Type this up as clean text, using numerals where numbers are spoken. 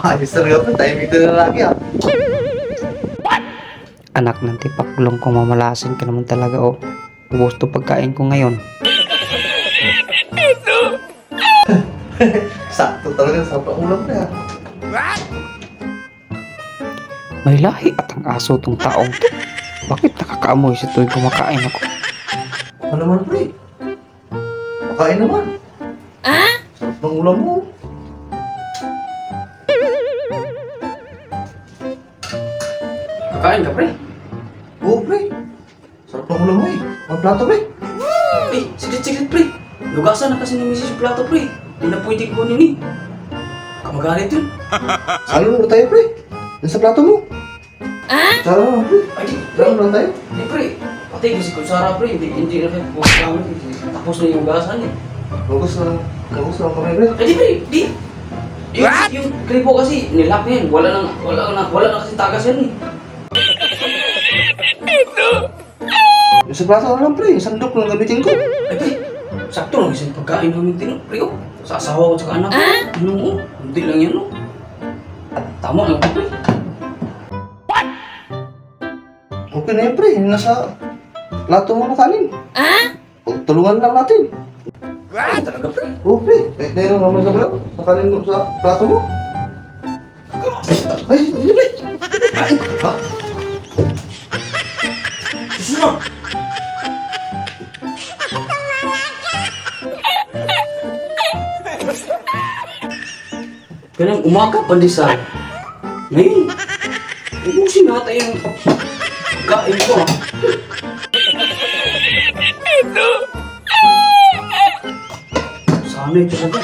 Ayos talaga pre, timing na lalaki ah. Anak ng tipaklong ko, mamalasin ka naman talaga oh. Gusto pagkain ko ngayon. Sakto talaga sa ulam na. May lahi at ang aso tong taong to. Bakit nakakaamoy sa tuwing kumakain ako? Ano naman pre? Makain naman. Sarap ng ulam mo. Kakain ka, pre? Oo pre. Sarap ng ulam mo eh. Ang plato pre. Eh, sigit-sigit, pre. Lugasan na kasi ni Mrs. yung plato, pre. Hindi na pwede kunin eh. Kamagalit yun. Salo na tayo pre. Yan sa plato mo. Salo na pre. Ay, Salo na tayo. di, pre. Pati kasi kutsara, pre. Hindi na kaya tapos na yung lugasan eh. Bagus lang kami pre. Eh, di, pre. Di. Yung kripo kasi, nilak na yan. Wala na kasi tagas yan eh. Yung sa plato na lang pre. Yung sandok lang gamitin ko. Eh, pre. Sakto lang kasi yung pagkain namin tinok, pre. Oh. Sa asawa ko at anak ko. Ano mo? Hindi lang yan, oh. Tama lang, pre. Okay na yun pre. Yung nasa plato mo na kanin. Tulungan lang natin. Ay, talaga, pre. Oo pre. Kahit na yun naman sa plato. Sa kanin mo sa plato mo. Ay, hindi pre. Ay, ha? Sino? Ganang umaga pandesal. Ngayon, ubusin natin yung pagkain ko, ha? Sana ito talaga.